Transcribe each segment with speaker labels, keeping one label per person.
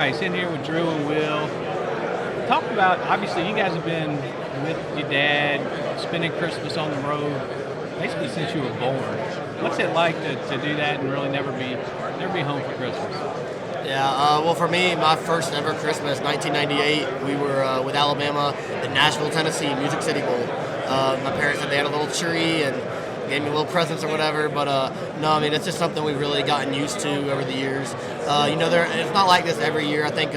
Speaker 1: All right, sitting here with Drew and Will. Talk about, obviously, you guys have been with your dad, spending Christmas on the road, basically since you were born. What's it like to do that and really never be home for Christmas?
Speaker 2: Yeah, well, for me, my first ever Christmas, 1998, we were with Alabama in Nashville, Tennessee, Music City Bowl. My parents said they had a little tree and gave me little presents or whatever, but no, I mean, it's just something we've really gotten used to over the years. It's not like this every year. I think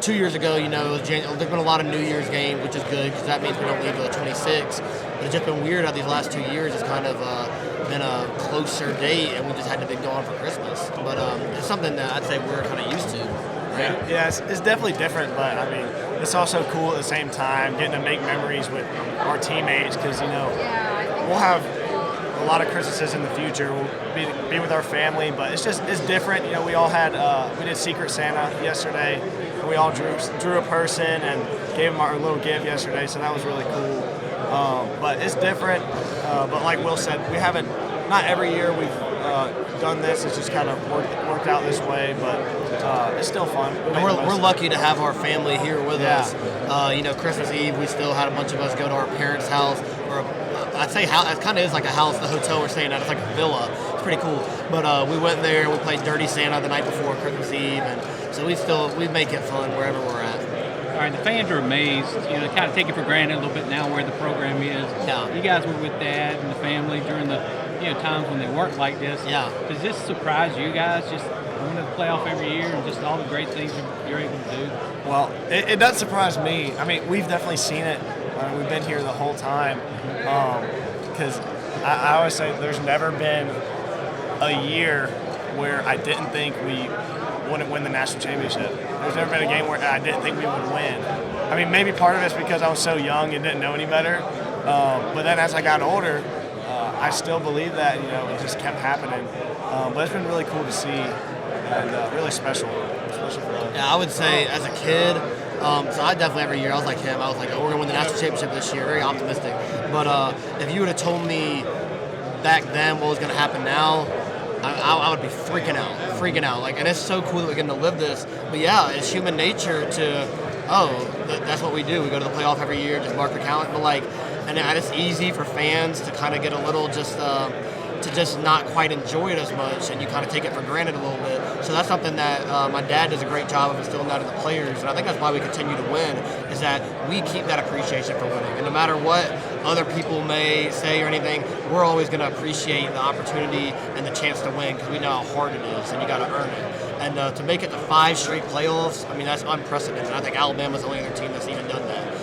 Speaker 2: 2 years ago, there's been a lot of New Year's games, which is good because that means we don't leave till the 26th. But it's just been weird how these last 2 years it's kind of been a closer date, and we just had to be gone for Christmas. But it's something that I'd say we're kind of used to. Right?
Speaker 3: Yeah, it's definitely different, but I mean, it's also cool at the same time, getting to make memories with our teammates because, we'll have a lot of Christmases in the future. We'll be with our family, but it's different. We all we did Secret Santa yesterday, and we all drew a person and gave them our little gift yesterday, so that was really cool. But it's different. But like Will said, not every year we've done this. It's just kind of worked out this way, but it's still fun.
Speaker 2: We're lucky to have our family here with us. Christmas Eve, we still had a bunch of us go to our parents' house, or I'd say it kind of is like a house, the hotel we're staying at. It's like a villa. It's pretty cool. But we went there, we played Dirty Santa the night before Christmas Eve, and so we make it fun wherever we're at.
Speaker 1: All right, the fans are amazed, kind of take it for granted a little bit now where the program is.
Speaker 2: Yeah.
Speaker 1: You guys were with Dad and the family during the times when they weren't like this.
Speaker 2: Yeah.
Speaker 1: Does this surprise you guys, just going to the playoff every year and just all the great things you're able to do?
Speaker 3: Well, it does surprise me. I mean, we've definitely seen it. We've been here the whole time. Because I always say there's never been a year where I didn't think we wouldn't win the national championship. There's never been a game where I didn't think we would win. I mean, maybe part of it's because I was so young and didn't know any better. But then as I got older, I still believe that, it just kept happening. But it's been really cool to see and really special for us.
Speaker 2: Yeah, I would say as a kid, so I definitely every year I was like him. I was like, we're going to win the national championship this year. Very optimistic. But if you would have told me back then what was going to happen now, I would be freaking out. Like, and it's so cool that we're getting to live this. But yeah, it's human nature to, that's what we do. We go to the playoff every year, just mark the calendar. But and it's easy for fans to kind of get a little to just not quite enjoy it as much, and you kind of take it for granted a little bit. So that's something that my dad does a great job of instilling that in the players, and I think that's why we continue to win, is that we keep that appreciation for winning. And no matter what other people may say or anything, we're always going to appreciate the opportunity and the chance to win because we know how hard it is, and you got to earn it. And to make it to 5 straight playoffs, I mean, that's unprecedented. I think Alabama's the only other team that's even done that.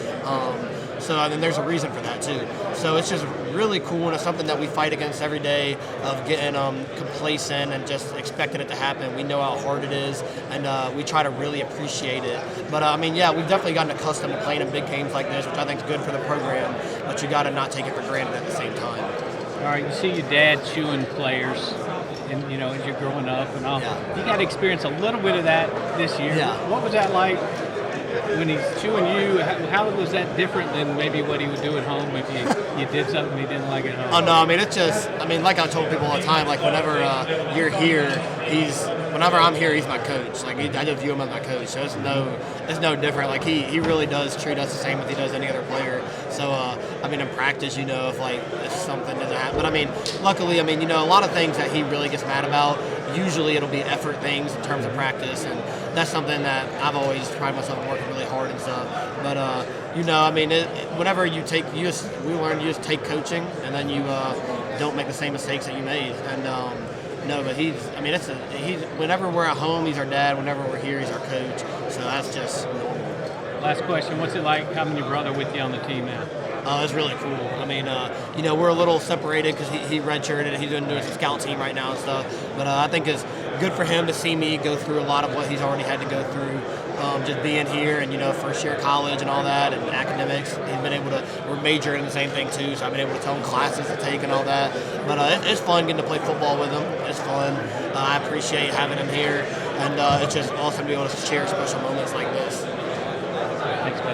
Speaker 2: And then there's a reason for that too. So it's just really cool, and it's something that we fight against every day of getting complacent and just expecting it to happen. We know how hard it is, and we try to really appreciate it. But we've definitely gotten accustomed to playing in big games like this, which I think is good for the program. But you got to not take it for granted at the same time.
Speaker 1: All right, you see your dad chewing players, and as you're growing up and all.
Speaker 2: Yeah.
Speaker 1: You got to experience a little bit of that this year.
Speaker 2: Yeah.
Speaker 1: What was that like? When he's chewing you, how was that different than maybe what he would do at home if you did something he didn't like at home?
Speaker 2: Oh, no, it's just, like I told people all the time, whenever you're here, whenever I'm here, he's my coach. I just view him as my coach, so it's no different. He really does treat us the same as he does any other player. So, in practice, if something doesn't happen. But, luckily, a lot of things that he really gets mad about, usually it'll be effort things in terms of practice, and that's something that I've always prided myself on working really hard and stuff. But whenever we learn you just take coaching, and then you don't make the same mistakes that you made. And but whenever we're at home, he's our dad. Whenever we're here, he's our coach. So that's just normal.
Speaker 1: Last question: what's it like having your brother with you on the team now?
Speaker 2: It's really cool. We're a little separated because he redshirted. He's doing some scout team right now and stuff. But I think it's good for him to see me go through a lot of what he's already had to go through. Just being here and, first year of college and all that and academics. We're majoring in the same thing too, so I've been able to tell him classes to take and all that. But it's fun getting to play football with him. It's fun. I appreciate having him here. And it's just awesome to be able to share special moments like this.
Speaker 1: Thanks, buddy.